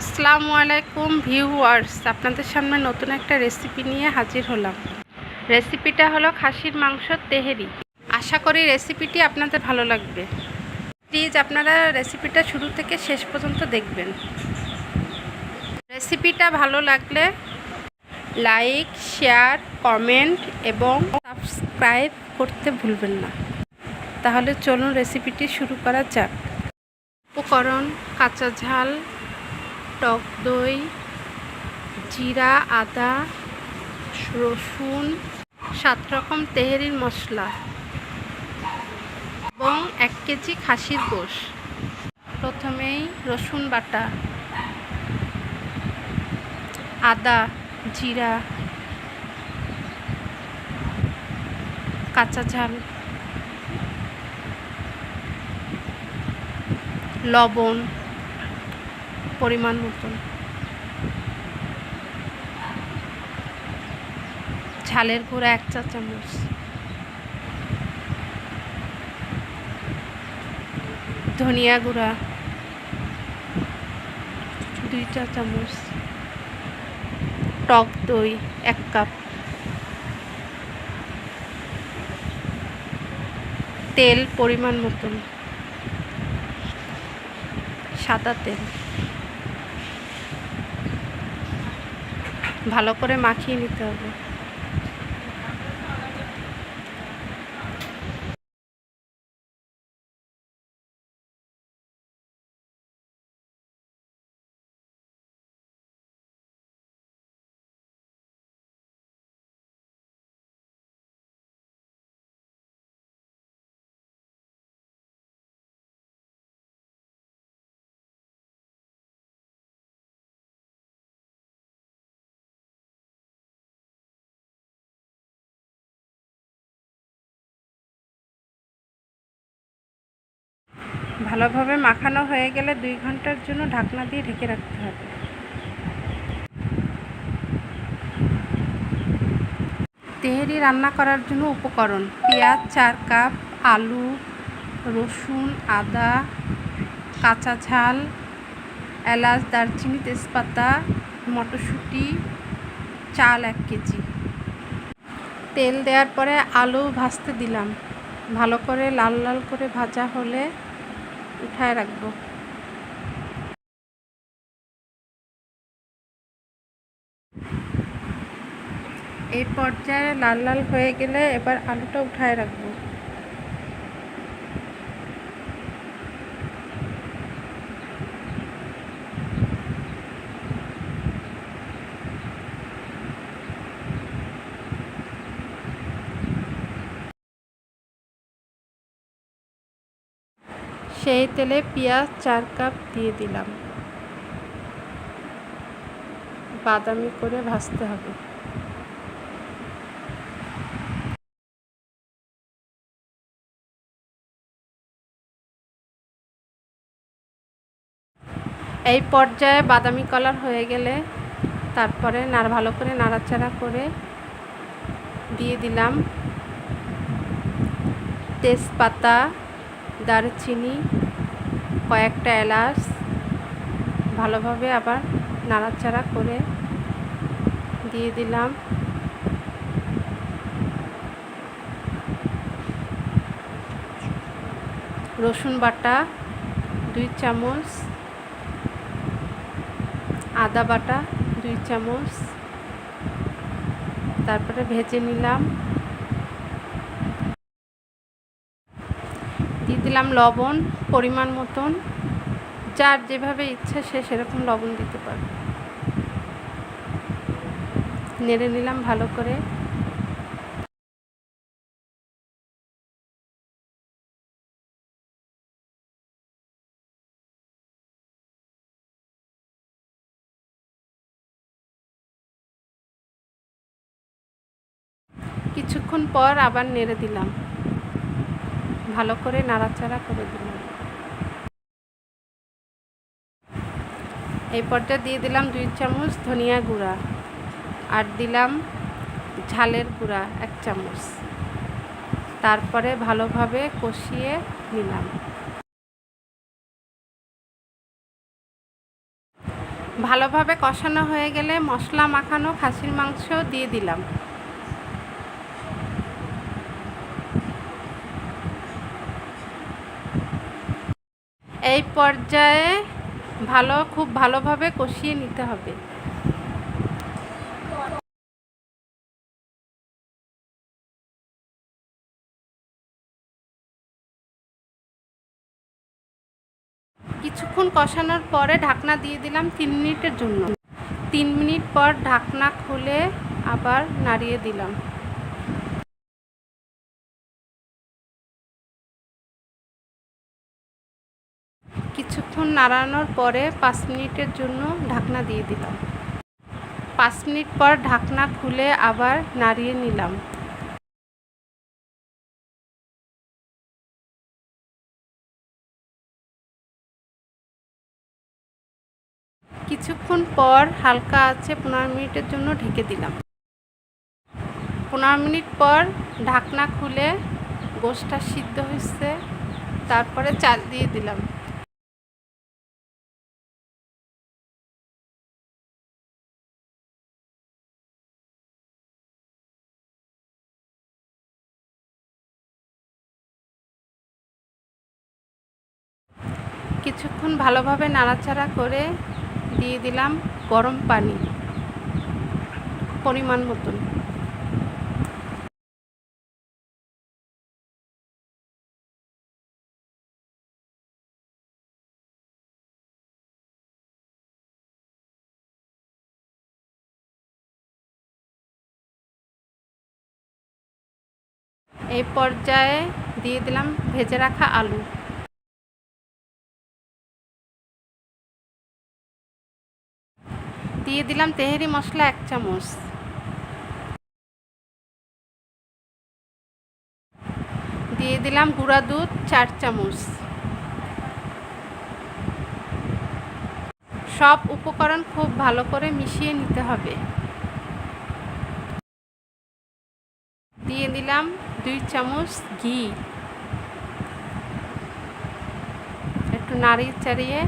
আসসালামু আলাইকুম ভিউয়ার্স, আপনাদের সামনে নতুন একটা রেসিপি নিয়ে হাজির হলাম। রেসিপিটা হলো খাসির মাংসর তেহেরি। আশা করি রেসিপিটি আপনাদের ভালো লাগবে। প্লিজ আপনারা রেসিপিটা শুরু থেকে শেষ পর্যন্ত দেখবেন। রেসিপিটা ভালো লাগলে লাইক, শেয়ার, কমেন্ট এবং সাবস্ক্রাইব করতে ভুলবেন না। তাহলে চলুন রেসিপিটি শুরু করা যাক। উপকরণ: কাঁচা ঝাল, টক দই, জিরা, আদা, রসুন, 7 রকম তেহেরির মশলা এবং 1 কেজি খাসির গোশ। প্রথমেই রসুন বাটা, আদা, জিরা, কাঁচা ঝাল, লবণ পরিমাণ মতন, ঝালের গুঁড়া 1 চা চামচ, ধনিয়া গুঁড়া 2 চা চামচ, টক দই 1 কাপ, তেল পরিমাণ মতন, সাদা তেল। ভালো করে মাখিয়ে নিতে হবে। ভালোভাবে মাখানো হয়ে গেলে 2 ঘন্টার জন্য ঢাকনা দিয়ে ঢেকে রাখতে হবে। তেহেরি রান্না করার জন্য উপকরণ: পেঁয়াজ 4 কাপ, আলু, রসুন, আদা, কাঁচা ঝাল, এলাচ, দারচিনি, তেজপাতা, মটরশুঁটি, চাল 1 কেজি। তেল দেওয়ার পরে আলু ভাজতে দিলাম। ভালো করে লাল লাল করে ভাজা হলে উঠায় রাখবো। এই পর্যায়ে লাল লাল হয়ে গেলে এবার আলুটা উঠায় রাখবো। সেই তেলে পেঁয়াজ 4 কাপ দিয়ে দিলাম। বাদামি করে ভাজতে হবে। এই পর্যায়ে বাদামি কালার হয়ে গেলে তারপরে ভালো করে নাড়াচাড়া করে দিয়ে দিলাম তেজপাতা, দারচিনি, কয়েকটা এলাচ। ভালোভাবে আবার নাড়াচাড়া করে দিয়ে দিলাম রসুন বাটা 2 চামচ, আদা বাটা 2 চামচ। তারপরে ভেজে নিলাম। দিয়ে দিলাম লবণ পরিমাণ মতন। যার যেভাবে ইচ্ছা সে সেরকম লবণ দিতে পারে। নেড়ে নিলাম ভালো করে। কিছুক্ষণ পর আবার নেড়ে দিলাম। ভালো করে নাড়াচাড়া করে দিলাম। এই পর্যায়ে দিয়ে দিলাম 2 চামচ ধনিয়া গুঁড়া আর দিলাম ঝালের গুঁড়া 1 চামচ। তারপরে ভালোভাবে কষিয়ে নিলাম। ভালোভাবে কষানো হয়ে গেলে মশলা মাখানো খাসির মাংস দিয়ে দিলাম। এই পর্যায়ে খুব ভালোভাবে কষিয়ে নিতে হবে। কিছুক্ষণ কষানোর পরে ঢাকনা দিয়ে দিলাম 3 মিনিটের জন্য। 3 মিনিট পর ঢাকনা খুলে আবার নাড়িয়ে দিলাম। কিছুক্ষণ নাড়ানোর পরে 5 মিনিটের জন্য ঢাকনা দিয়ে দিলাম। 5 মিনিট পর ঢাকনা খুলে আবার নাড়িয়ে নিলাম। কিছুক্ষণ পর হালকা আঁচে 15 মিনিটের জন্য ঢেকে দিলাম। 15 মিনিট পর ঢাকনা খুলে গোশটা সিদ্ধ হয়েছে, তারপরে চাল দিয়ে দিলাম। কিছুক্ষণ ভালোভাবে নাড়াচাড়া করে দিয়ে দিলাম গরম পানি পরিমাণ মতন। এই পর্যায়ে দিয়ে দিলাম ভেজে রাখা আলু। দিয়ে দিলাম তেহেরি মশলা 1 চামচ। দিয়ে দিলাম গুঁড়া দুধ 4 চামচ। সব উপকরণ খুব ভালো করে মিশিয়ে নিতে হবে। দিয়ে দিলাম 2 চামচ ঘি। একটু নাড়িয়ে চাড়িয়ে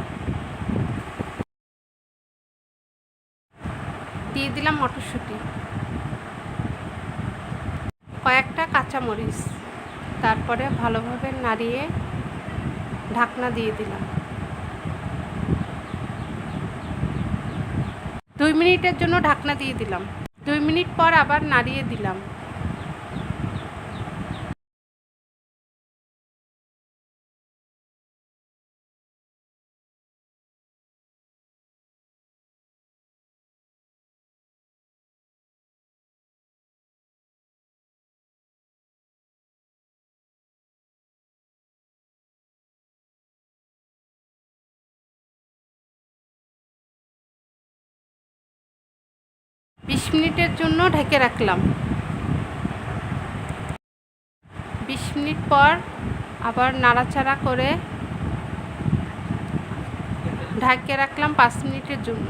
দিয়ে দিলাম মটরশুঁটি, কয়েকটা কাঁচামরিচ। তারপরে ভালোভাবে নাড়িয়ে ঢাকনা দিয়ে দিলাম। 2 মিনিটের জন্য ঢাকনা দিয়ে দিলাম। 2 মিনিট পর আবার নাড়িয়ে দিলাম। বিশ মিনিটের জন্য ঢেকে রাখলাম। 20 মিনিট পর আবার নাড়াচাড়া করে ঢেকে রাখলাম 5 মিনিটের জন্য।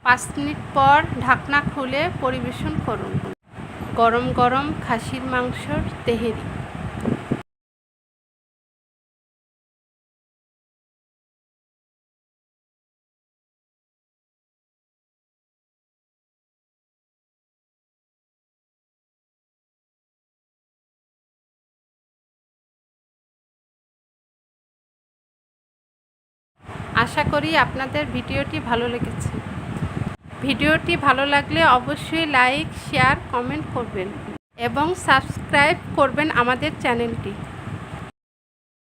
পাঁচ মিনিট পর ঢাকনা খুলে পরিবেশন করুন। গরম গরম খাসির মাংসর তেহেরি। আশা করি আপনাদের ভিডিওটি ভালো লেগেছে। ভিডিওটি ভালো লাগলে অবশ্যই লাইক, শেয়ার, কমেন্ট করবেন এবং সাবস্ক্রাইব করবেন আমাদের চ্যানেলটি।